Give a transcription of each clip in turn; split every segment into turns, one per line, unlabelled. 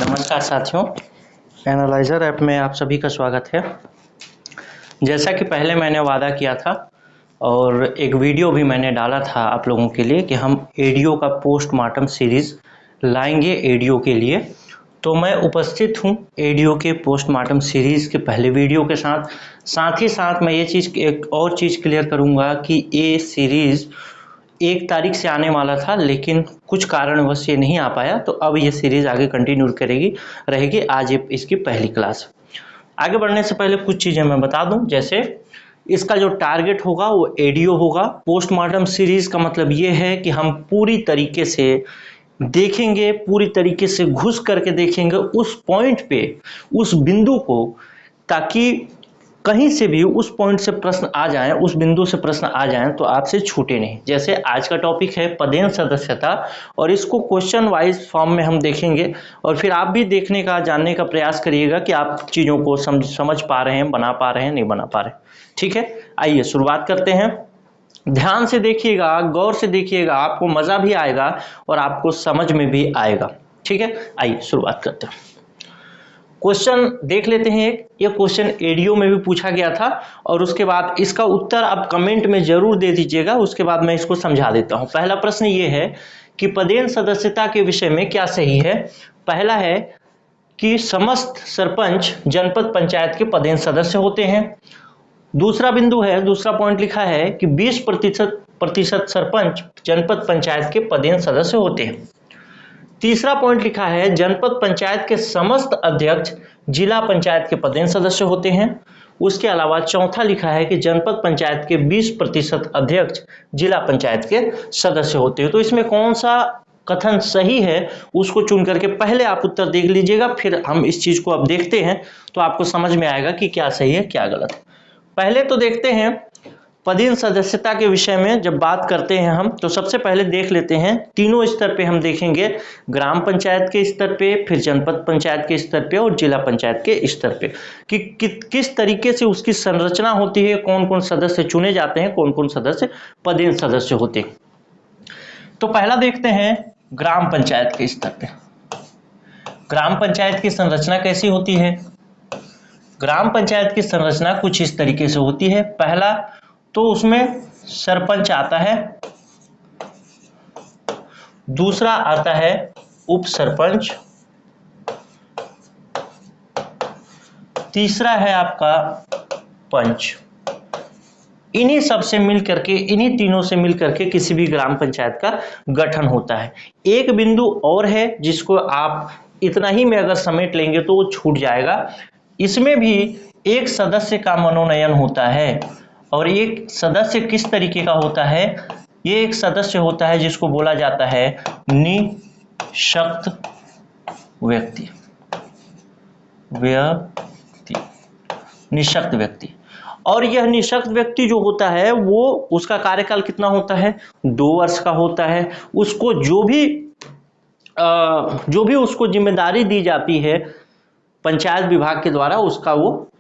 नमस्कार साथियों, analyser app में आप सभी का स्वागत है। जैसा कि पहले मैंने वादा किया था और एक वीडियो भी मैंने डाला था आप लोगों के लिए कि हम एडीओ का पोस्टमार्टम सीरीज़ लाएंगे एडीओ के लिए। तो मैं उपस्थित हूं एडीओ के पोस्टमार्टम सीरीज़ के पहले वीडियो के साथ ही साथ मैं ये चीज़ एक और चीज़ क्लियर करूंगा कि ये सीरीज़ 1 तारीख से आने वाला था, लेकिन कुछ कारणवश ये नहीं आ पाया। तो अब ये सीरीज़ आगे कंटिन्यू रहेगी। आज ये इसकी पहली क्लास। आगे बढ़ने से पहले कुछ चीज़ें मैं बता दूं, जैसे इसका जो टारगेट होगा वो एडीओ होगा। पोस्टमार्टम सीरीज़ का मतलब ये है कि हम पूरी तरीके से देखेंगे, पूरी तरीके से घुस करके देखेंगे उस पॉइंट पे, उस बिंदु को, ताकि कहीं से भी उस पॉइंट से प्रश्न आ जाएं, उस बिंदु से प्रश्न आ जाएं तो आपसे छूटे नहीं। जैसे आज का टॉपिक है पदेन सदस्यता, और इसको क्वेश्चन वाइज फॉर्म में हम देखेंगे और फिर आप भी देखने का, जानने का प्रयास करिएगा कि आप चीज़ों को समझ पा रहे हैं, बना पा रहे हैं, नहीं बना पा रहे। ठीक है, आइए शुरुआत करते हैं। ध्यान से देखिएगा, गौर से देखिएगा, आपको मज़ा भी आएगा और आपको समझ में भी आएगा। ठीक है, आइए शुरुआत करते हैं। क्वेश्चन देख लेते हैं। ये क्वेश्चन एडीओ में भी पूछा गया था और उसके बाद इसका उत्तर आप कमेंट में जरूर दे दीजिएगा, उसके बाद मैं इसको समझा देता हूं। पहला प्रश्न ये है कि पदेन सदस्यता के विषय में क्या सही है। पहला है कि समस्त सरपंच जनपद पंचायत के पदेन सदस्य होते हैं। दूसरा बिंदु है, दूसरा पॉइंट लिखा है कि 20% सरपंच जनपद पंचायत के पदेन सदस्य होते हैं। तीसरा पॉइंट लिखा है जनपद पंचायत के समस्त अध्यक्ष जिला पंचायत के पदेन सदस्य होते हैं। उसके अलावा चौथा लिखा है कि जनपद पंचायत के 20% अध्यक्ष जिला पंचायत के सदस्य होते हैं। तो इसमें कौन सा कथन सही है उसको चुन करके पहले आप उत्तर देख लीजिएगा, फिर हम इस चीज को अब देखते हैं तो आपको समझ में आएगा कि क्या सही है क्या गलत है। पहले तो देखते हैं पदेन सदस्यता के विषय में जब बात करते हैं हम, तो सबसे पहले देख लेते हैं तीनों स्तर पे हम देखेंगे। ग्राम पंचायत के स्तर पे, फिर जनपद पंचायत के स्तर पे और जिला पंचायत के स्तर पे कि किस तरीके से उसकी संरचना होती है, कौन कौन सदस्य चुने जाते हैं, कौन कौन सदस्य पदेन सदस्य होते हैं। तो पहला देखते हैं ग्राम पंचायत के स्तर पे। ग्राम पंचायत की संरचना कैसी होती है। ग्राम पंचायत की संरचना कुछ इस तरीके से होती है। पहला तो उसमें सरपंच आता है, दूसरा आता है उप सरपंच, तीसरा है आपका पंच। इन्हीं सब से मिल करके, इन्हीं तीनों से मिल करके किसी भी ग्राम पंचायत का गठन होता है। एक बिंदु और है जिसको आप इतना ही में अगर समेट लेंगे तो वो छूट जाएगा। इसमें भी एक सदस्य का मनोनयन होता है, और एक सदस्य किस तरीके का होता है। ये एक सदस्य होता है जिसको बोला जाता है निशक्त व्यक्ति। निशक्त व्यक्ति। और यह निशक्त व्यक्ति जो होता है वो, उसका कार्यकाल कितना होता है, 2 वर्ष का होता है। उसको जो भी उसको जिम्मेदारी दी जाती है पंचायत विभाग के द्वारा, उसका वो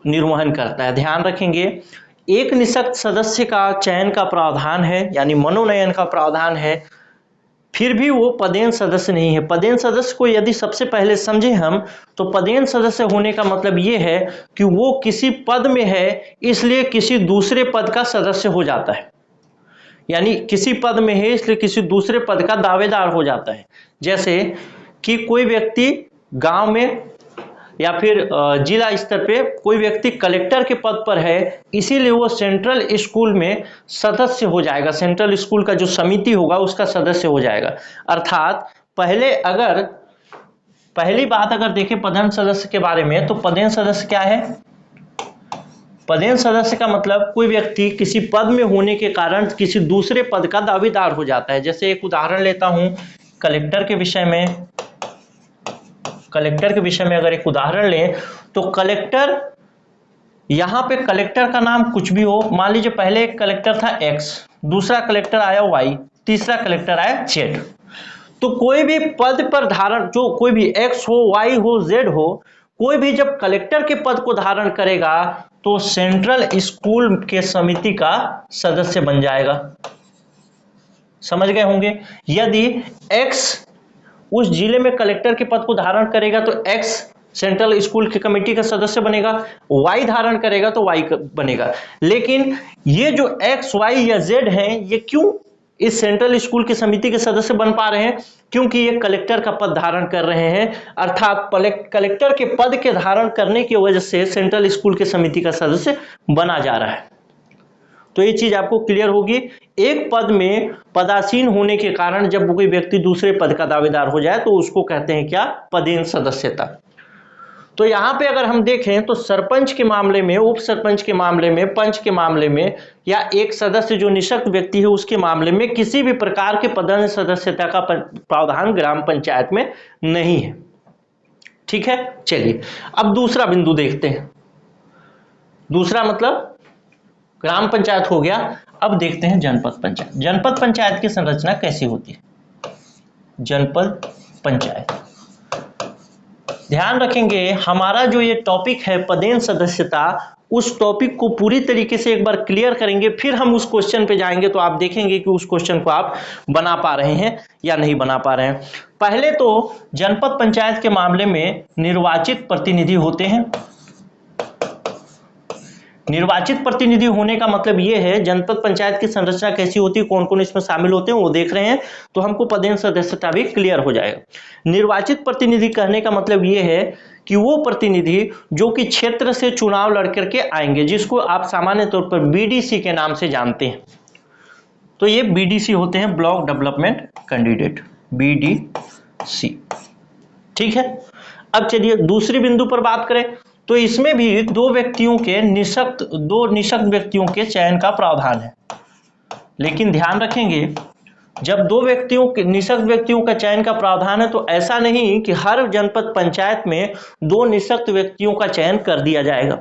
निर्वहन करता है। ध्यान रखेंगे, एक निशक्त सदस्य का चयन का प्रावधान है, यानी मनोनयन का प्रावधान है, फिर भी वो पदेन सदस्य नहीं है। पदेन सदस्य को यदि सबसे पहले समझे हम, तो पदेन सदस्य होने का मतलब ये है कि वो किसी पद में है, इसलिए किसी दूसरे पद का सदस्य हो जाता है। यानी किसी पद में है इसलिए किसी दूसरे पद का दावेदार हो जाता है। जैसे कि कोई व्यक्ति गांव में या फिर जिला स्तर पे कोई व्यक्ति कलेक्टर के पद पर है, इसीलिए वो सेंट्रल स्कूल में सदस्य हो जाएगा। सेंट्रल स्कूल का जो समिति होगा उसका सदस्य हो जाएगा। अर्थात पहली बात अगर देखें पदेन सदस्य के बारे में, तो पदेन सदस्य क्या है। पदेन सदस्य का मतलब कोई व्यक्ति किसी पद में होने के कारण किसी दूसरे पद का दावेदार हो जाता है। जैसे एक उदाहरण लेता हूं कलेक्टर के विषय में अगर एक उदाहरण लें तो कलेक्टर, यहां पे कलेक्टर का नाम कुछ भी हो। मान लीजिए पहले एक कलेक्टर था X, दूसरा कलेक्टर आया Y, तीसरा कलेक्टर आया Z। तो कोई भी पद पर धारण, जो कोई भी X हो, Y हो, Z हो, कोई भी जब कलेक्टर के पद को धारण करेगा तो सेंट्रल स्कूल के समिति का सदस्य बन जाएगा। समझ गए होंगे। यदि X उस जिले में कलेक्टर के पद को धारण करेगा तो एक्स सेंट्रल स्कूल की कमेटी का सदस्य बनेगा, वाई धारण करेगा तो वाई बनेगा। लेकिन ये जो एक्स वाई या जेड हैं ये क्यों इस सेंट्रल स्कूल की समिति के सदस्य बन पा रहे हैं? क्योंकि ये कलेक्टर का पद धारण कर रहे हैं, अर्थात कलेक्टर के पद के धारण करने की वजह से सेंट्रल स्कूल की समिति का सदस्य बना जा रहा है। तो ये चीज आपको क्लियर होगी। एक पद में पदासीन होने के कारण जब कोई व्यक्ति दूसरे पद का दावेदार हो जाए तो उसको कहते हैं क्या? पदेन सदस्यता। तो यहां पे अगर हम देखें तो सरपंच के मामले में, उप सरपंच के मामले में, पंच के मामले में या एक सदस्य जो निःशक्त व्यक्ति है उसके मामले में किसी भी प्रकार के पदेन सदस्यता का प्रावधान ग्राम पंचायत में नहीं है। ठीक है, चलिए अब दूसरा बिंदु देखते हैं। दूसरा मतलब ग्राम पंचायत हो गया, अब देखते हैं जनपद पंचायत। जनपद पंचायत की संरचना कैसी होती है? जनपद पंचायत, ध्यान रखेंगे हमारा जो ये टॉपिक है पदेन सदस्यता, उस टॉपिक को पूरी तरीके से एक बार क्लियर करेंगे, फिर हम उस क्वेश्चन पे जाएंगे तो आप देखेंगे कि उस क्वेश्चन को आप बना पा रहे हैं या नहीं बना पा रहे हैं। पहले तो जनपद पंचायत के मामले में निर्वाचित प्रतिनिधि होते हैं। निर्वाचित प्रतिनिधि होने का मतलब यह है, जनपद पंचायत की संरचना कैसी होती है, कौन कौन इसमें शामिल होते हैं वो देख रहे हैं तो हमको पदेन सदस्यता भी क्लियर हो जाएगा। निर्वाचित प्रतिनिधि कहने का मतलब यह है कि वो प्रतिनिधि जो कि क्षेत्र से चुनाव लड़ करके आएंगे, जिसको आप सामान्य तौर पर बीडीसी के नाम से जानते हैं। तो ये बीडीसी होते हैं, ब्लॉक डेवलपमेंट कैंडिडेट, बीडीसी। ठीक है, अब चलिए दूसरी बिंदु पर बात करें तो इसमें भी दो निःशक्त व्यक्तियों के चयन का प्रावधान है। लेकिन ध्यान रखेंगे जब निःशक्त व्यक्तियों का चयन का प्रावधान है तो ऐसा नहीं कि हर जनपद पंचायत में दो निःशक्त व्यक्तियों का चयन कर दिया जाएगा,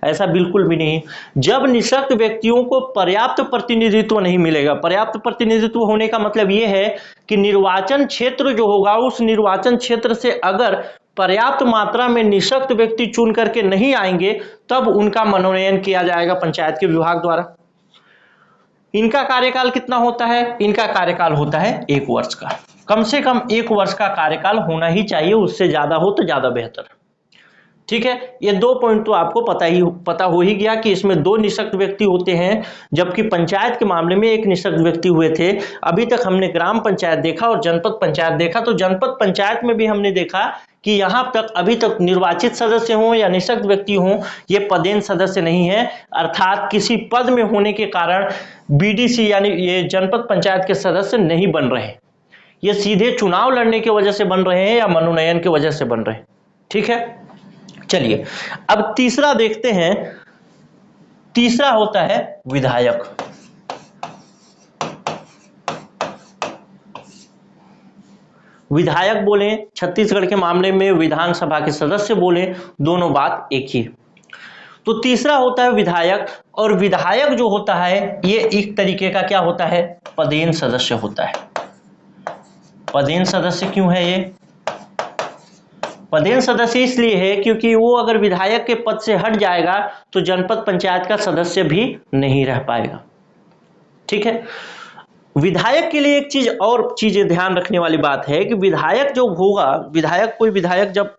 ऐसा बिल्कुल भी नहीं। जब निःशक्त व्यक्तियों को पर्याप्त प्रतिनिधित्व नहीं मिलेगा, पर्याप्त प्रतिनिधित्व होने का मतलब यह है कि निर्वाचन क्षेत्र जो होगा उस निर्वाचन क्षेत्र से अगर पर्याप्त मात्रा में निःशक्त व्यक्ति चुन करके नहीं आएंगे तब उनका मनोनयन किया जाएगा पंचायत के विभाग द्वारा। इनका कार्यकाल कितना होता है? इनका कार्यकाल होता है 1 वर्ष का। कम से कम 1 वर्ष का कार्यकाल होना ही चाहिए, उससे ज्यादा हो तो ज्यादा बेहतर। ठीक है, ये 2 पॉइंट तो आपको पता हो ही गया कि इसमें 2 निःशक्त व्यक्ति होते हैं, जबकि पंचायत के मामले में 1 निःशक्त व्यक्ति हुए थे। अभी तक हमने ग्राम पंचायत देखा और जनपद पंचायत देखा, तो जनपद पंचायत में भी हमने देखा कि यहां तक अभी तक निर्वाचित सदस्य हों या निःशक्त व्यक्ति हों, ये पदेन सदस्य नहीं है, अर्थात किसी पद में होने के कारण बीडीसी यानी ये जनपद पंचायत के सदस्य नहीं बन रहे, ये सीधे चुनाव लड़ने की वजह से बन रहे हैं या मनोनयन की वजह से बन रहे हैं। ठीक है, चलिए अब तीसरा देखते हैं। तीसरा होता है विधायक। विधायक बोले, छत्तीसगढ़ के मामले में विधानसभा के सदस्य बोले, दोनों बात एक ही। तो तीसरा होता है विधायक, और विधायक जो होता है ये एक तरीके का क्या होता है? पदेन सदस्य होता है। पदेन सदस्य क्यों है? ये पदेन सदस्य इसलिए है क्योंकि वो अगर विधायक के पद से हट जाएगा तो जनपद पंचायत का सदस्य भी नहीं रह पाएगा। ठीक है, विधायक के लिए एक चीज और चीजें ध्यान रखने वाली बात है कि विधायक जो होगा, कोई विधायक जब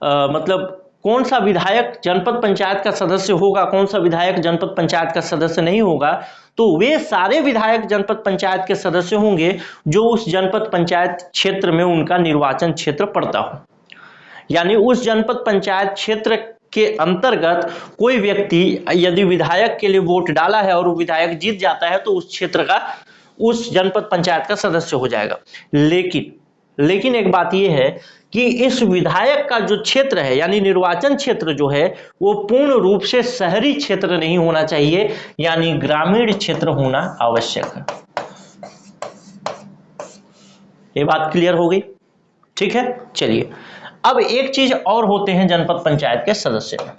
मतलब कौन सा विधायक जनपद पंचायत का सदस्य होगा, कौन सा विधायक जनपद पंचायत का सदस्य नहीं होगा, तो वे सारे विधायक जनपद पंचायत के सदस्य होंगे जो उस जनपद पंचायत क्षेत्र में उनका निर्वाचन क्षेत्र पड़ता हो। यानी उस जनपद पंचायत क्षेत्र के अंतर्गत कोई व्यक्ति यदि विधायक के लिए वोट डाला है और वो विधायक जीत जाता है तो उस क्षेत्र का, उस जनपद पंचायत का सदस्य हो जाएगा। लेकिन एक बात यह है कि इस विधायक का जो क्षेत्र है यानी निर्वाचन क्षेत्र जो है वो पूर्ण रूप से शहरी क्षेत्र नहीं होना चाहिए, यानी ग्रामीण क्षेत्र होना आवश्यक है। ये बात क्लियर हो गई? ठीक है, चलिए अब एक चीज और होते हैं जनपद पंचायत के सदस्य में।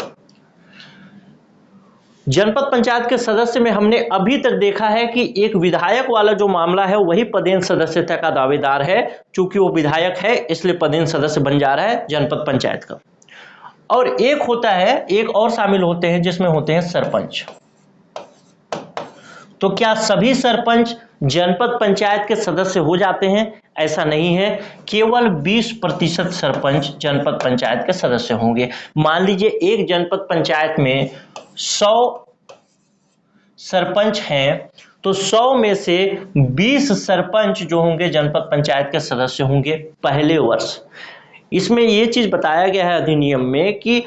जनपद पंचायत के सदस्य में हमने अभी तक देखा है कि एक विधायक वाला जो मामला है वही पदेन सदस्यता का दावेदार है, चूंकि वो विधायक है इसलिए पदेन सदस्य बन जा रहा है जनपद पंचायत का। और एक होता है, एक और शामिल होते हैं जिसमें होते हैं सरपंच। तो क्या सभी सरपंच जनपद पंचायत के सदस्य हो जाते हैं, ऐसा नहीं है। केवल 20% सरपंच जनपद पंचायत के सदस्य होंगे। मान लीजिए एक जनपद पंचायत में 100 सरपंच हैं, तो 100 में से 20 सरपंच जो होंगे जनपद पंचायत के सदस्य होंगे पहले वर्ष। इसमें यह चीज बताया गया है अधिनियम में कि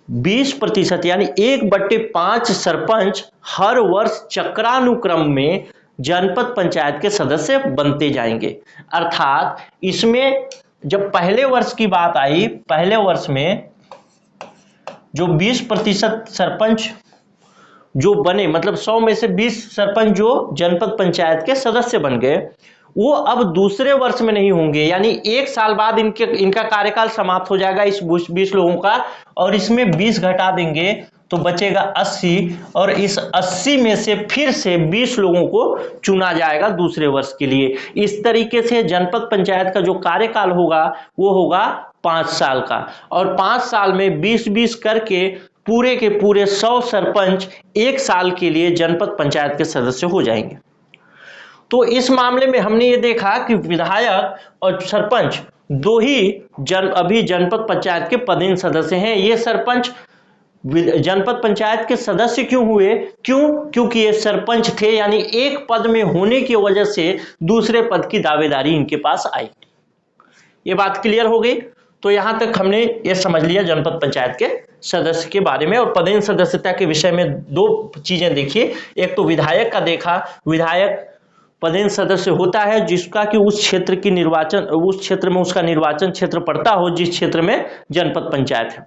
20% यानी 1/5 सरपंच हर वर्ष चक्रानुक्रम में जनपद पंचायत के सदस्य बनते जाएंगे। अर्थात इसमें जब पहले वर्ष की बात आई, पहले वर्ष में जो 20% सरपंच जो बने, मतलब 100 में से 20 सरपंच जो जनपद पंचायत के सदस्य बन गए, वो अब दूसरे वर्ष में नहीं होंगे, यानी 1 साल बाद इनका कार्यकाल समाप्त हो जाएगा इस 20 लोगों का, और इसमें 20 घटा देंगे तो बचेगा 80, और इस 80 में से फिर से 20 लोगों को चुना जाएगा दूसरे वर्ष के लिए। इस तरीके से जनपद पंचायत का जो कार्यकाल होगा वो होगा 5 साल का, और 5 साल में 20-20 करके पूरे के पूरे 100 सरपंच 1 साल के लिए जनपद पंचायत के सदस्य हो जाएंगे। तो इस मामले में हमने ये देखा कि विधायक और सरपंच दो ही अभी जनपद पंचायत के पदेन सदस्य हैं। ये सरपंच जनपद पंचायत के सदस्य क्यों हुए? क्योंकि ये सरपंच थे, यानी एक पद में होने की वजह से दूसरे पद की दावेदारी इनके पास आई। ये बात क्लियर हो गई। तो यहां तक हमने ये समझ लिया जनपद पंचायत के सदस्य के बारे में। और पदेन सदस्यता के विषय में 2 चीजें देखिए। एक तो विधायक का देखा, विधायक पदेन सदस्य होता है जिसका कि उस क्षेत्र की निर्वाचन, उस क्षेत्र में उसका निर्वाचन क्षेत्र पड़ता हो जिस क्षेत्र में जनपद पंचायत है।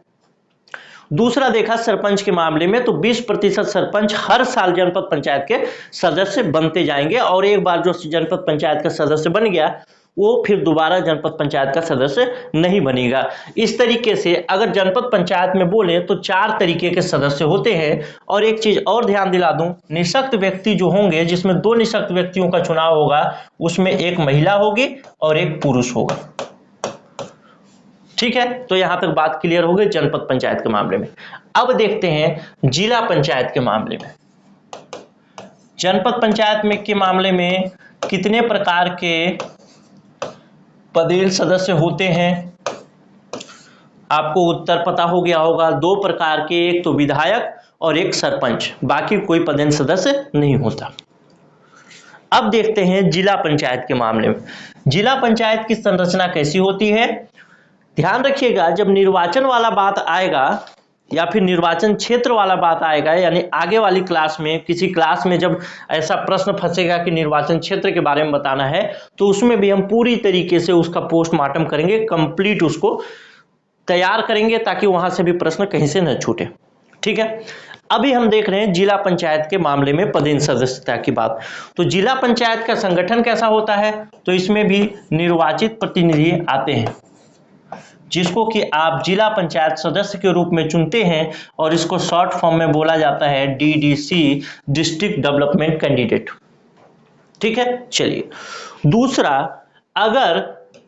दूसरा देखा सरपंच के मामले में, तो 20% सरपंच हर साल जनपद पंचायत के सदस्य बनते जाएंगे, और एक बार जो जनपद पंचायत का सदस्य बन गया वो फिर दोबारा जनपद पंचायत का सदस्य नहीं बनेगा। इस तरीके से अगर जनपद पंचायत में बोले तो 4 तरीके के सदस्य होते हैं। और एक चीज और ध्यान दिला दूं, निःशक्त व्यक्ति जो होंगे, जिसमें 2 निःशक्त व्यक्तियों का चुनाव होगा, उसमें एक महिला होगी और एक पुरुष होगा। ठीक है, तो यहां तक बात क्लियर हो गई जनपद पंचायत के मामले में। अब देखते हैं जिला पंचायत के मामले में। जनपद पंचायत में के मामले में कितने प्रकार के पदेन सदस्य होते हैं? आपको उत्तर पता हो गया होगा। 2 प्रकार के, एक तो विधायक और एक सरपंच, बाकी कोई पदेन सदस्य नहीं होता। अब देखते हैं जिला पंचायत के मामले में। जिला पंचायत की संरचना कैसी होती है? ध्यान रखिएगा, जब निर्वाचन वाला बात आएगा या फिर निर्वाचन क्षेत्र वाला बात आएगा, यानी आगे वाली क्लास में, किसी क्लास में जब ऐसा प्रश्न फंसेगा कि निर्वाचन क्षेत्र के बारे में बताना है, तो उसमें भी हम पूरी तरीके से उसका पोस्टमार्टम करेंगे, कंप्लीट उसको तैयार करेंगे ताकि वहां से भी प्रश्न कहीं से न छूटे। ठीक है, अभी हम देख रहे हैं जिला पंचायत के मामले में पदेन सदस्यता की बात। तो जिला पंचायत का संगठन कैसा होता है? तो इसमें भी निर्वाचित प्रतिनिधि आते हैं जिसको कि आप जिला पंचायत सदस्य के रूप में चुनते हैं, और इसको शॉर्ट फॉर्म में बोला जाता है DDC, डिस्ट्रिक्ट डेवलपमेंट कैंडिडेट। ठीक है, चलिए दूसरा, अगर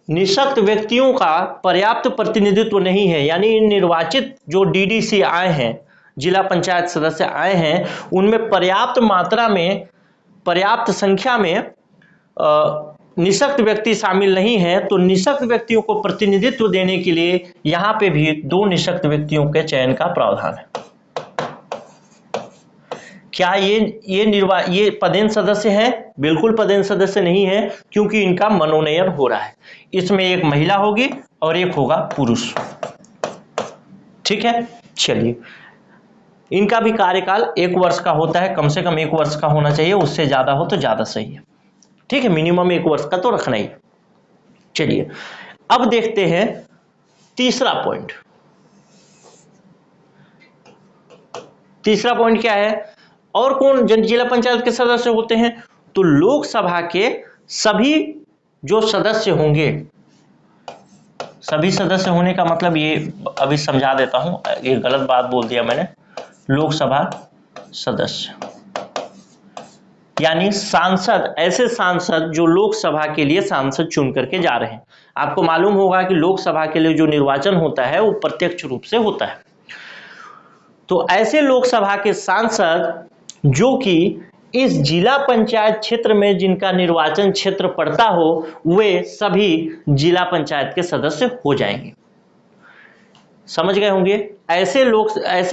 निःशक्त व्यक्तियों का पर्याप्त प्रतिनिधित्व नहीं है, यानी निर्वाचित जो DDC आए हैं, जिला पंचायत सदस्य आए हैं, उनमें पर्याप्त मात्रा में, पर्याप्त संख्या में निःशक्त व्यक्ति शामिल नहीं है, तो निःशक्त व्यक्तियों को प्रतिनिधित्व देने के लिए यहां पे भी 2 निःशक्त व्यक्तियों के चयन का प्रावधान है। क्या ये पदेन सदस्य हैं? बिल्कुल पदेन सदस्य नहीं है, क्योंकि इनका मनोनयन हो रहा है। इसमें एक महिला होगी और एक होगा पुरुष। ठीक है, चलिए इनका भी कार्यकाल 1 वर्ष का होता है, कम से कम 1 वर्ष का होना चाहिए, उससे ज्यादा हो तो ज्यादा सही है। ठीक है, मिनिमम 1 वर्ष का तो रखना ही। चलिए अब देखते हैं तीसरा पॉइंट। तीसरा पॉइंट क्या है? और कौन जिला पंचायत के सदस्य होते हैं? तो लोकसभा के सभी जो सदस्य होंगे, सभी सदस्य होने का मतलब ये अभी समझा देता हूं, ये गलत बात बोल दिया मैंने। लोकसभा सदस्य यानी सांसद, ऐसे सांसद जो लोकसभा के लिए सांसद चुन करके जा रहे हैं। आपको मालूम होगा कि लोकसभा के लिए जो निर्वाचन होता है वो प्रत्यक्ष रूप से होता है। तो ऐसे लोकसभा के सांसद जो कि इस जिला पंचायत क्षेत्र में जिनका निर्वाचन क्षेत्र पड़ता हो वे सभी जिला पंचायत के सदस्य हो जाएंगे। समझ गए होंगे। ऐसे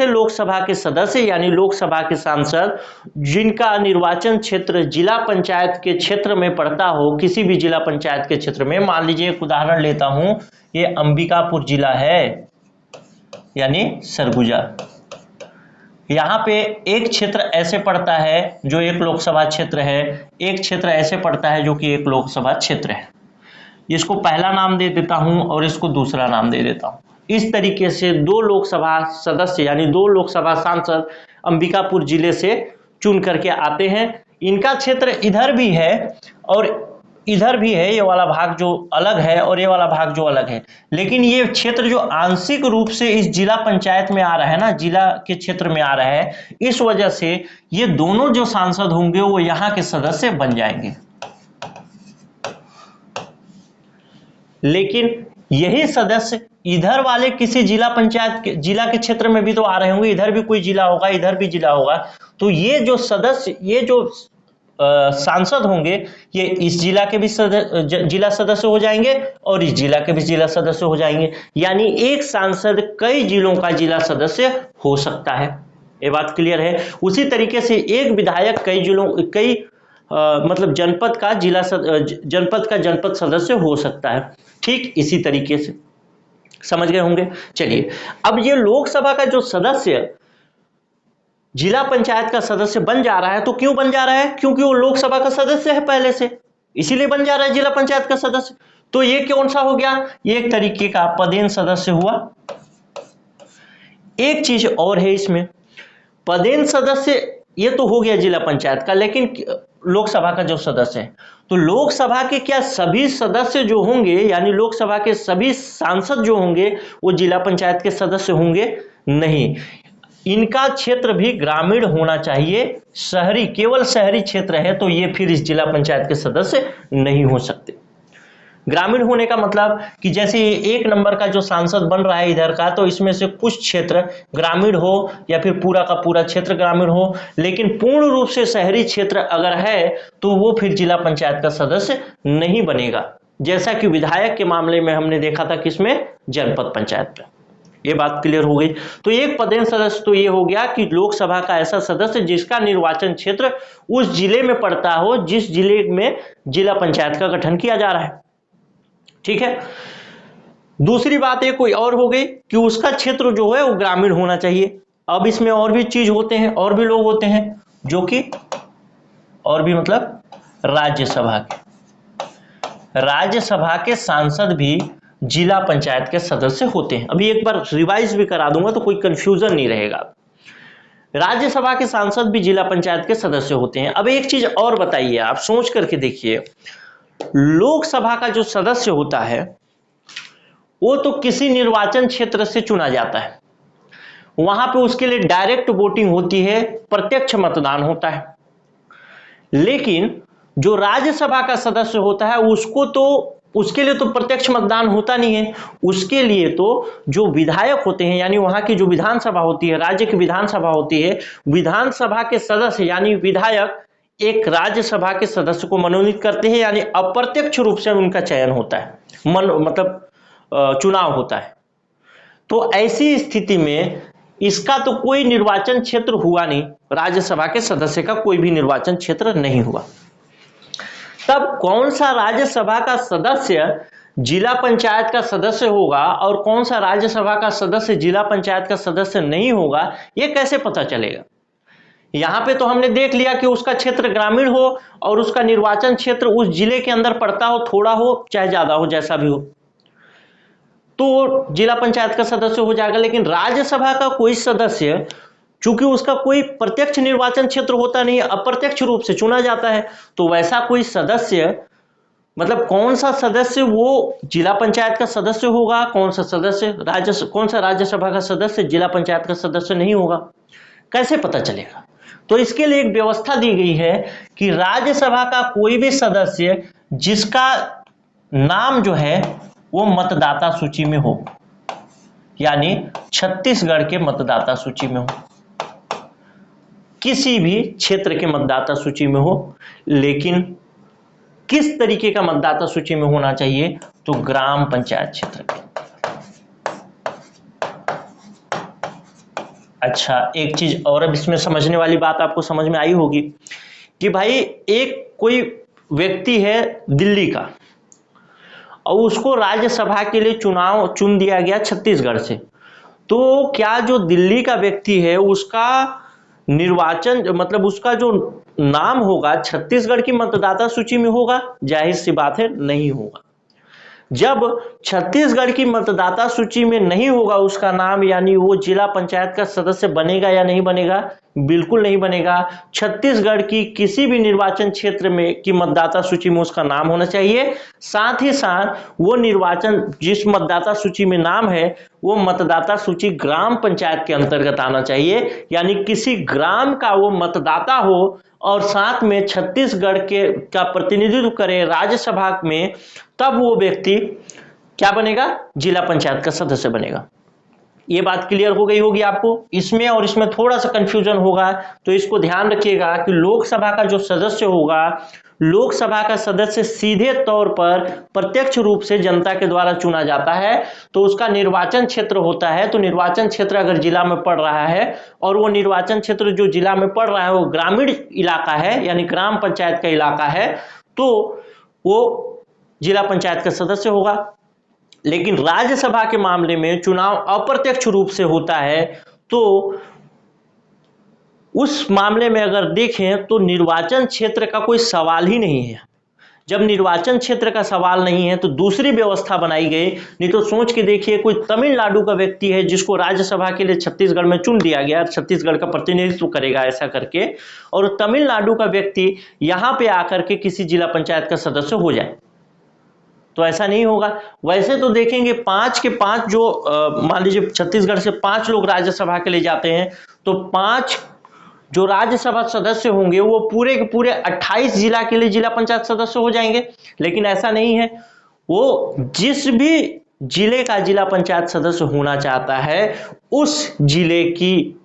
लोकसभा के सदस्य यानी लोकसभा के सांसद जिनका निर्वाचन क्षेत्र जिला पंचायत के क्षेत्र में पड़ता हो, किसी भी जिला पंचायत के क्षेत्र में, मान लीजिए एक उदाहरण लेता हूं, ये अंबिकापुर जिला है यानी सरगुजा, यहां पे एक क्षेत्र ऐसे पड़ता है जो एक लोकसभा क्षेत्र है, एक क्षेत्र ऐसे पड़ता है जो कि एक लोकसभा क्षेत्र है। इसको पहला नाम दे देता हूं और इसको दूसरा नाम दे देता हूं। इस तरीके से दो लोकसभा सदस्य यानी दो लोकसभा सांसद अंबिकापुर जिले से चुन करके आते हैं। इनका क्षेत्र इधर भी है और इधर भी है, ये वाला भाग जो अलग है और ये वाला भाग जो अलग है, लेकिन ये क्षेत्र जो आंशिक रूप से इस जिला पंचायत में आ रहा है ना, जिला के क्षेत्र में आ रहा है, इस वजह से ये दोनों जो सांसद होंगे वो यहाँ के सदस्य बन जाएंगे। लेकिन यही सदस्य इधर वाले किसी जिला पंचायत के जिला के क्षेत्र में भी तो आ रहे होंगे, इधर भी कोई जिला होगा, इधर भी जिला होगा, तो ये जो सदस्य, ये जो सांसद होंगे, ये इस जिला के भी जिला सदस्य हो जाएंगे और इस जिला के भी जिला सदस्य हो जाएंगे। यानी एक सांसद कई जिलों का जिला सदस्य हो सकता है। ये बात क्लियर है। उसी तरीके से एक विधायक कई जिलों मतलब जनपद का जनपद सदस्य हो सकता है। ठीक इसी तरीके से समझ गए होंगे। चलिए, अब ये लोकसभा का जो सदस्य जिला पंचायत का सदस्य बन जा रहा है, तो क्यों बन जा रहा है? क्योंकि वो लोकसभा का सदस्य है पहले से, इसीलिए बन जा रहा है जिला पंचायत का सदस्य। तो ये कौन सा हो गया? ये एक तरीके का पदेन सदस्य हुआ। एक चीज और है इसमें, पदेन सदस्य ये तो हो गया जिला पंचायत का, लेकिन लोकसभा का जो सदस्य है, तो लोकसभा के क्या सभी सदस्य जो होंगे यानी लोकसभा के सभी सांसद जो होंगे वो जिला पंचायत के सदस्य होंगे? नहीं, इनका क्षेत्र भी ग्रामीण होना चाहिए। शहरी, केवल शहरी क्षेत्र है तो ये फिर इस जिला पंचायत के सदस्य नहीं हो सकते। ग्रामीण होने का मतलब कि जैसे एक नंबर का जो सांसद बन रहा है इधर का, तो इसमें से कुछ क्षेत्र ग्रामीण हो या फिर पूरा का पूरा क्षेत्र ग्रामीण हो, लेकिन पूर्ण रूप से शहरी क्षेत्र अगर है तो वो फिर जिला पंचायत का सदस्य नहीं बनेगा, जैसा कि विधायक के मामले में हमने देखा था किसमें, जनपद पंचायत में। ये बात क्लियर हो गई। तो एक पदेन सदस्य तो ये हो गया कि लोकसभा का ऐसा सदस्य जिसका निर्वाचन क्षेत्र उस जिले में पड़ता हो जिस जिले में जिला पंचायत का गठन किया जा रहा है। ठीक है। दूसरी बात एक कोई और हो गई कि उसका क्षेत्र जो है वो ग्रामीण होना चाहिए। अब इसमें और भी चीज होते हैं, और भी लोग होते हैं जो कि और भी मतलब राज्यसभा के सांसद भी जिला पंचायत के सदस्य होते हैं। अभी एक बार रिवाइज भी करा दूंगा तो कोई कंफ्यूजन नहीं रहेगा। राज्यसभा के सांसद भी जिला पंचायत के सदस्य होते हैं। अब एक चीज और बताइए, आप सोच करके देखिए, लोकसभा का जो सदस्य होता है वो तो किसी निर्वाचन क्षेत्र से चुना जाता है, वहां पे उसके लिए डायरेक्ट वोटिंग होती है, प्रत्यक्ष मतदान होता है। लेकिन जो राज्यसभा का सदस्य होता है उसके लिए तो प्रत्यक्ष मतदान होता नहीं है। उसके लिए तो जो विधायक होते हैं यानी वहां की जो विधानसभा होती है, राज्य की विधानसभा होती है, विधानसभा के सदस्य यानी विधायक एक राज्यसभा के सदस्य को मनोनीत करते हैं, यानी अप्रत्यक्ष रूप से उनका चयन होता है, मतलब चुनाव होता है। तो ऐसी स्थिति में इसका तो कोई निर्वाचन क्षेत्र हुआ नहीं, राज्यसभा के सदस्य का कोई भी निर्वाचन क्षेत्र नहीं हुआ। तब कौन सा राज्यसभा का सदस्य जिला पंचायत का सदस्य होगा और कौन सा राज्यसभा का सदस्य जिला पंचायत का सदस्य नहीं होगा, यह कैसे पता चलेगा? यहां पे तो हमने देख लिया कि उसका क्षेत्र ग्रामीण हो और उसका निर्वाचन क्षेत्र उस जिले के अंदर पड़ता हो, थोड़ा हो चाहे ज्यादा हो, जैसा भी हो, तो जिला पंचायत का सदस्य हो जाएगा। लेकिन राज्यसभा का कोई सदस्य, चूंकि उसका कोई प्रत्यक्ष निर्वाचन क्षेत्र होता नहीं है, अप्रत्यक्ष रूप से चुना जाता है, तो वैसा कोई सदस्य, मतलब कौन सा सदस्य वो जिला पंचायत का सदस्य होगा, कौन सा राज्यसभा का सदस्य जिला पंचायत का सदस्य नहीं होगा, कैसे पता चलेगा? तो इसके लिए एक व्यवस्था दी गई है कि राज्यसभा का कोई भी सदस्य जिसका नाम जो है वो मतदाता सूची में हो, यानी छत्तीसगढ़ के मतदाता सूची में हो, किसी भी क्षेत्र के मतदाता सूची में हो, लेकिन किस तरीके का मतदाता सूची में होना चाहिए, तो ग्राम पंचायत क्षेत्र के। अच्छा, एक चीज और अब इसमें समझने वाली बात आपको समझ में आई होगी कि भाई एक कोई व्यक्ति है दिल्ली का और उसको राज्यसभा के लिए चुनाव चुन दिया गया छत्तीसगढ़ से, तो क्या जो दिल्ली का व्यक्ति है उसका निर्वाचन मतलब उसका जो नाम होगा छत्तीसगढ़ की मतदाता सूची में होगा? जाहिर सी बात है नहीं होगा। जब छत्तीसगढ़ की मतदाता सूची में नहीं होगा उसका नाम, यानी वो जिला पंचायत का सदस्य बनेगा या नहीं बनेगा? बिल्कुल नहीं बनेगा। छत्तीसगढ़ की किसी भी निर्वाचन क्षेत्र में की मतदाता सूची में उसका नाम होना चाहिए। साथ ही साथ वो निर्वाचन जिस मतदाता सूची में नाम है वो मतदाता सूची ग्राम पंचायत के अंतर्गत आना चाहिए, यानी किसी ग्राम का वो मतदाता हो और साथ में छत्तीसगढ़ के का प्रतिनिधित्व करे राज्यसभा में, तब वो व्यक्ति क्या बनेगा? जिला पंचायत का सदस्य बनेगा। ये बात क्लियर हो गई होगी आपको। इसमें और इसमें थोड़ा सा कंफ्यूजन होगा, तो इसको ध्यान रखिएगा कि लोकसभा का जो सदस्य होगा, लोकसभा का सदस्य सीधे तौर पर प्रत्यक्ष रूप से जनता के द्वारा चुना जाता है, तो उसका निर्वाचन क्षेत्र होता है। तो निर्वाचन क्षेत्र अगर जिला में पड़ रहा है और वो निर्वाचन क्षेत्र जो जिला में पड़ रहा है वो ग्रामीण इलाका है, यानी ग्राम पंचायत का इलाका है, तो वो जिला पंचायत का सदस्य होगा। लेकिन राज्यसभा के मामले में चुनाव अप्रत्यक्ष रूप से होता है, तो उस मामले में अगर देखें तो निर्वाचन क्षेत्र का कोई सवाल ही नहीं है। जब निर्वाचन क्षेत्र का सवाल नहीं है तो दूसरी व्यवस्था बनाई गई। नहीं तो सोच के देखिए, कोई तमिलनाडु का व्यक्ति है जिसको राज्यसभा के लिए छत्तीसगढ़ में चुन दिया गया, छत्तीसगढ़ का प्रतिनिधित्व करेगा ऐसा करके, और तमिलनाडु का व्यक्ति यहां पे आकर के किसी जिला पंचायत का सदस्य हो जाए, तो ऐसा नहीं होगा। वैसे तो देखेंगे 5 के 5 जो मान लीजिए छत्तीसगढ़ से 5 लोग राज्यसभा के लिए जाते हैं, तो 5 जो राज्यसभा सदस्य होंगे वो पूरे के पूरे 28 जिला के लिए जिला पंचायत सदस्य हो जाएंगे। लेकिन ऐसा नहीं है, वो जिस भी जिले का जिला पंचायत सदस्य होना चाहता है उस जिले की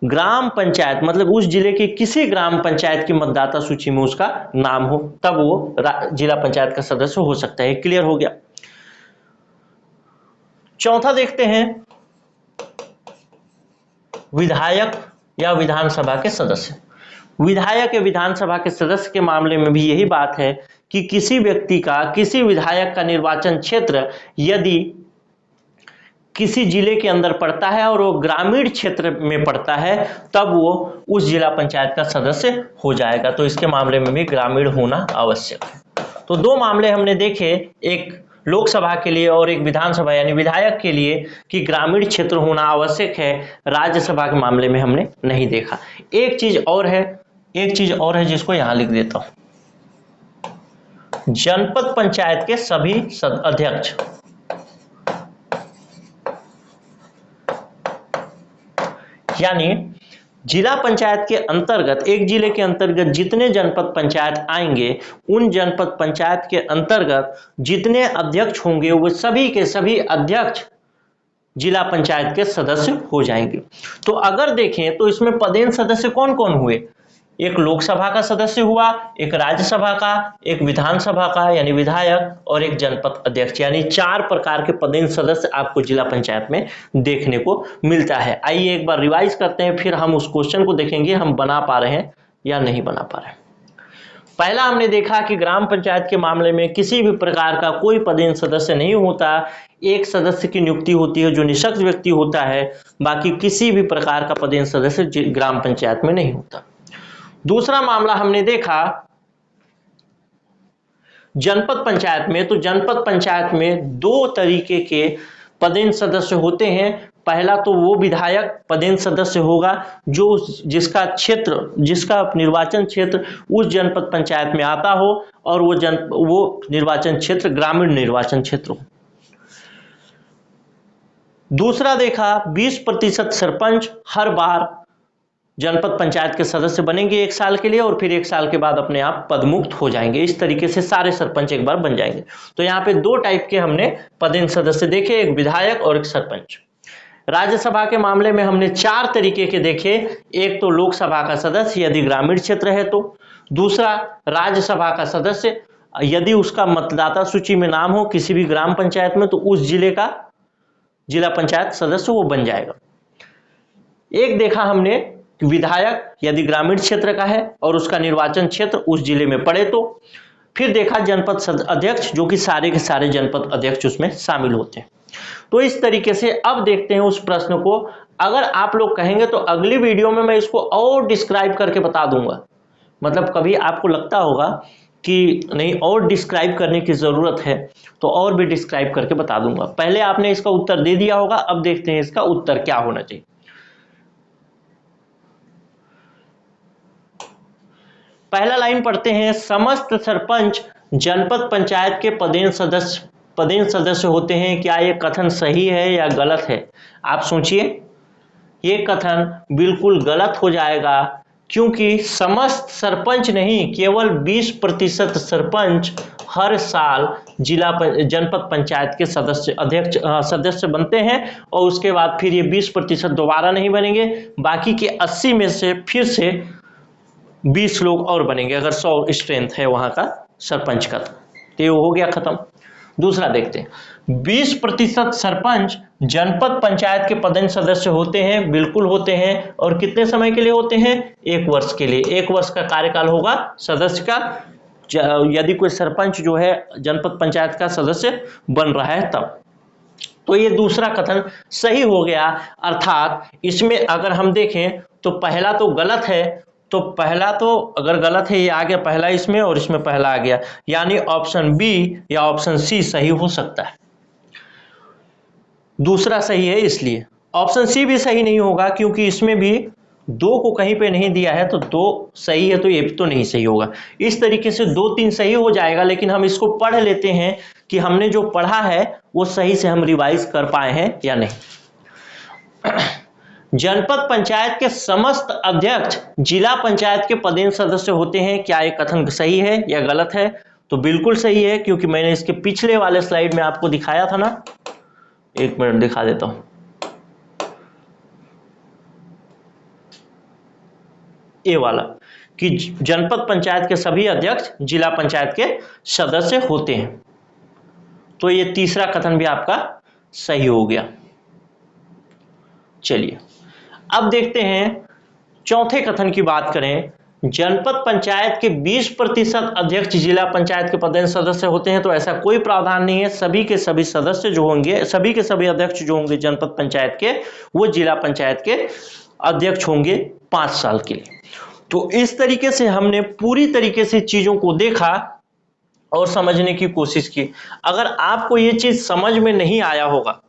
ग्राम पंचायत मतलब उस जिले की किसी ग्राम पंचायत की मतदाता सूची में उसका नाम हो, तब वो जिला पंचायत का सदस्य हो सकता है। क्लियर हो गया। चौथा देखते हैं, विधायक या विधानसभा के सदस्य। विधायक या विधानसभा के सदस्य के मामले में भी यही बात है कि किसी व्यक्ति का, किसी विधायक का निर्वाचन क्षेत्र यदि किसी जिले के अंदर पड़ता है और वो ग्रामीण क्षेत्र में पड़ता है, तब वो उस जिला पंचायत का सदस्य हो जाएगा। तो इसके मामले में भी ग्रामीण होना आवश्यक है। तो 2 मामले हमने देखे, एक लोकसभा के लिए और एक विधानसभा यानी विधायक के लिए, कि ग्रामीण क्षेत्र होना आवश्यक है। राज्यसभा के मामले में हमने नहीं देखा। एक चीज और है जिसको यहां लिख देता हूं, जनपद पंचायत के सभी अध्यक्ष, यानी जिला पंचायत के अंतर्गत, एक जिले के अंतर्गत जितने जनपद पंचायत आएंगे, उन जनपद पंचायत के अंतर्गत जितने अध्यक्ष होंगे वो सभी के सभी अध्यक्ष जिला पंचायत के सदस्य हो जाएंगे। तो अगर देखें तो इसमें पदेन सदस्य कौन कौन हुए? एक लोकसभा का सदस्य हुआ, एक राज्यसभा का, एक विधानसभा का यानी विधायक, और एक जनपद अध्यक्ष, यानी 4 प्रकार के पदेन सदस्य आपको जिला पंचायत में देखने को मिलता है। आइए एक बार रिवाइज करते हैं, फिर हम उस क्वेश्चन को देखेंगे हम बना पा रहे हैं या नहीं बना पा रहे हैं। पहला हमने देखा कि ग्राम पंचायत के मामले में किसी भी प्रकार का कोई पदेन सदस्य नहीं होता, एक सदस्य की नियुक्ति होती है जो निःशक्त व्यक्ति होता है, बाकी किसी भी प्रकार का पदेन सदस्य ग्राम पंचायत में नहीं होता। दूसरा मामला हमने देखा जनपद पंचायत में। तो जनपद पंचायत में 2 तरीके के पदेन सदस्य होते हैं। पहला तो वो विधायक पदेन सदस्य होगा जो जिसका क्षेत्र, जिसका निर्वाचन क्षेत्र उस जनपद पंचायत में आता हो और वो निर्वाचन क्षेत्र ग्रामीण निर्वाचन क्षेत्र हो। दूसरा देखा 20% सरपंच हर बार जनपद पंचायत के सदस्य बनेंगे 1 साल के लिए, और फिर 1 साल के बाद अपने आप पदमुक्त हो जाएंगे। इस तरीके से सारे सरपंच एक बार बन जाएंगे। तो यहाँ पे 2 टाइप के हमने पदेन सदस्य देखे, एक विधायक और एक सरपंच। राज्यसभा के मामले में हमने 4 तरीके के देखे। एक तो लोकसभा का सदस्य यदि ग्रामीण क्षेत्र है तो, दूसरा राज्यसभा का सदस्य यदि उसका मतदाता सूची में नाम हो किसी भी ग्राम पंचायत में तो उस जिले का जिला पंचायत सदस्य वो बन जाएगा। एक देखा हमने विधायक यदि ग्रामीण क्षेत्र का है और उसका निर्वाचन क्षेत्र उस जिले में पड़े तो। फिर देखा जनपद अध्यक्ष, जो कि सारे के सारे जनपद अध्यक्ष उसमें शामिल होते हैं। तो इस तरीके से अब देखते हैं उस प्रश्न को। अगर आप लोग कहेंगे तो अगली वीडियो में मैं इसको और डिस्क्राइब करके बता दूंगा। मतलब कभी आपको लगता होगा कि नहीं और डिस्क्राइब करने की जरूरत है तो और भी डिस्क्राइब करके बता दूंगा। पहले आपने इसका उत्तर दे दिया होगा, अब देखते हैं इसका उत्तर क्या होना चाहिए। पहला लाइन पढ़ते हैं, समस्त सरपंच जनपद पंचायत के पदेन सदस्य होते हैं। क्या यह कथन सही है या गलत है? आप सोचिए, ये कथन बिल्कुल गलत हो जाएगा, क्योंकि समस्त सरपंच नहीं, केवल 20% सरपंच हर साल जनपद पंचायत के सदस्य बनते हैं और उसके बाद फिर ये 20% दोबारा नहीं बनेंगे। बाकी के 80 में से फिर से 20 लोग और बनेंगे अगर 100 स्ट्रेंथ है वहां का सरपंच का। तो ये हो गया खत्म। दूसरा देखते हैं, 20% सरपंच जनपद पंचायत के पदेन सदस्य होते हैं। बिल्कुल होते हैं। और कितने समय के लिए होते हैं? 1 वर्ष के लिए। 1 वर्ष का कार्यकाल होगा सदस्य का, यदि कोई सरपंच जो है जनपद पंचायत का सदस्य बन रहा है तब। तो ये दूसरा कथन सही हो गया। अर्थात इसमें अगर हम देखें तो पहला तो गलत है, तो पहला तो अगर गलत है ये आ गया पहला इसमें और इसमें पहला आ गया, यानी ऑप्शन बी या ऑप्शन सी सही हो सकता है। दूसरा सही है, इसलिए ऑप्शन सी भी सही नहीं होगा, क्योंकि इसमें भी 2 को कहीं पे नहीं दिया है, तो 2 सही है तो ये तो नहीं सही होगा। इस तरीके से 2-3 सही हो जाएगा, लेकिन हम इसको पढ़ लेते हैं कि हमने जो पढ़ा है वो सही से हम रिवाइज कर पाए हैं या नहीं। जनपद पंचायत के समस्त अध्यक्ष जिला पंचायत के पदेन सदस्य होते हैं। क्या यह कथन सही है या गलत है? तो बिल्कुल सही है, क्योंकि मैंने इसके पिछले वाले स्लाइड में आपको दिखाया था ना। 1 मिनट दिखा देता हूं। ये वाला कि जनपद पंचायत के सभी अध्यक्ष जिला पंचायत के सदस्य होते हैं। तो ये तीसरा कथन भी आपका सही हो गया। चलिए अब देखते हैं चौथे कथन की बात करें। जनपद पंचायत के 20% अध्यक्ष जिला पंचायत के पदेन सदस्य होते हैं। तो ऐसा कोई प्रावधान नहीं है। सभी के सभी सदस्य जो होंगे, सभी के सभी अध्यक्ष जो होंगे जनपद पंचायत के, वो जिला पंचायत के अध्यक्ष होंगे 5 साल के लिए। तो इस तरीके से हमने पूरी तरीके से चीजों को देखा और समझने की कोशिश की। अगर आपको ये चीज समझ में नहीं आया होगा,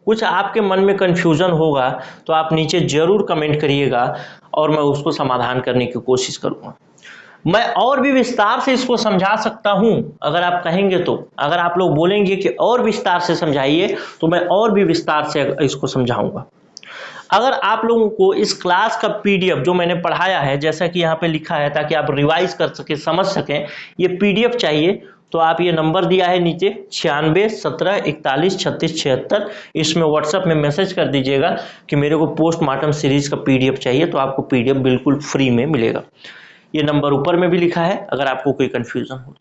कुछ आपके मन में कंफ्यूजन होगा, तो आप नीचे जरूर कमेंट करिएगा और मैं उसको समाधान करने की कोशिश करूंगा। मैं और भी विस्तार से इसको समझा सकता हूं अगर आप कहेंगे तो। अगर आप लोग बोलेंगे कि और विस्तार से समझाइए तो मैं और भी विस्तार से इसको समझाऊंगा। अगर आप लोगों को इस क्लास का पीडीएफ जो मैंने पढ़ाया है, जैसा कि यहाँ पे लिखा है, ताकि आप रिवाइज कर सके, समझ सकें, ये पीडीएफ चाहिए तो आप ये नंबर दिया है नीचे 96 17 41 36 76, इसमें व्हाट्सएप में मैसेज कर दीजिएगा कि मेरे को पोस्टमार्टम सीरीज का पीडीएफ चाहिए, तो आपको पीडीएफ बिल्कुल फ्री में मिलेगा। ये नंबर ऊपर में भी लिखा है अगर आपको कोई कंफ्यूजन हो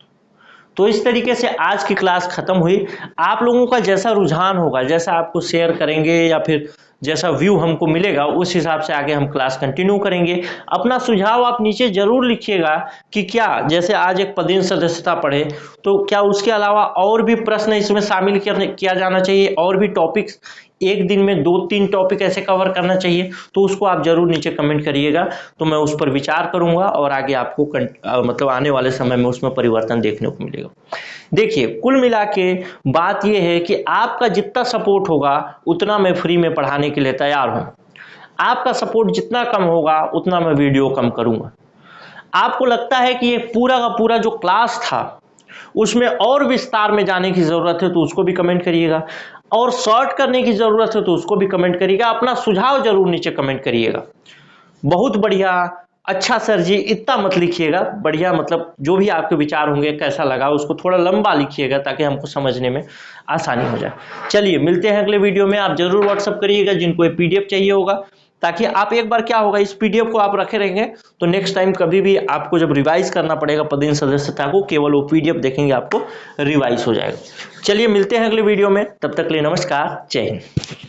तो। इस तरीके से आज की क्लास खत्म हुई। आप लोगों का जैसा रुझान होगा, जैसा आपको शेयर करेंगे या फिर जैसा व्यू हमको मिलेगा, उस हिसाब से आगे हम क्लास कंटिन्यू करेंगे। अपना सुझाव आप नीचे जरूर लिखिएगा कि क्या, जैसे आज एक पदेन सदस्यता पढ़े, तो क्या उसके अलावा और भी प्रश्न इसमें शामिल किया जाना चाहिए, और भी टॉपिक्स, एक दिन में 2-3 टॉपिक ऐसे कवर करना चाहिए, तो उसको आप जरूर नीचे कमेंट करिएगा, तो मैं उस पर विचार करूंगा और आगे आपको मतलब आने वाले समय में उसमें परिवर्तन देखने को मिलेगा। देखिए, कुल मिला के बात यह है कि आपका जितना सपोर्ट होगा उतना मैं फ्री में पढ़ाने के लिए तैयार हूं। आपका सपोर्ट जितना कम होगा उतना मैं वीडियो कम करूंगा। आपको लगता है कि ये पूरा का पूरा जो क्लास था उसमें और विस्तार में जाने की जरूरत है तो उसको भी कमेंट करिएगा, और शॉर्ट करने की जरूरत है तो उसको भी कमेंट करिएगा। अपना सुझाव जरूर नीचे कमेंट करिएगा। बहुत बढ़िया, अच्छा सर जी इतना मत लिखिएगा, बढ़िया मतलब जो भी आपके विचार होंगे कैसा लगा उसको थोड़ा लंबा लिखिएगा ताकि हमको समझने में आसानी हो जाए। चलिए मिलते हैं अगले वीडियो में। आप जरूर व्हाट्सअप करिएगा जिनको ये पीडीएफ चाहिए होगा, ताकि आप एक बार क्या होगा इस पीडीएफ को आप रखे रहेंगे तो नेक्स्ट टाइम कभी भी आपको जब रिवाइज करना पड़ेगा पदेन सदस्यता को, केवल वो पीडीएफ देखेंगे आपको रिवाइज हो जाएगा। चलिए मिलते हैं अगले वीडियो में, तब तक के लिए नमस्कार, जय हिंद।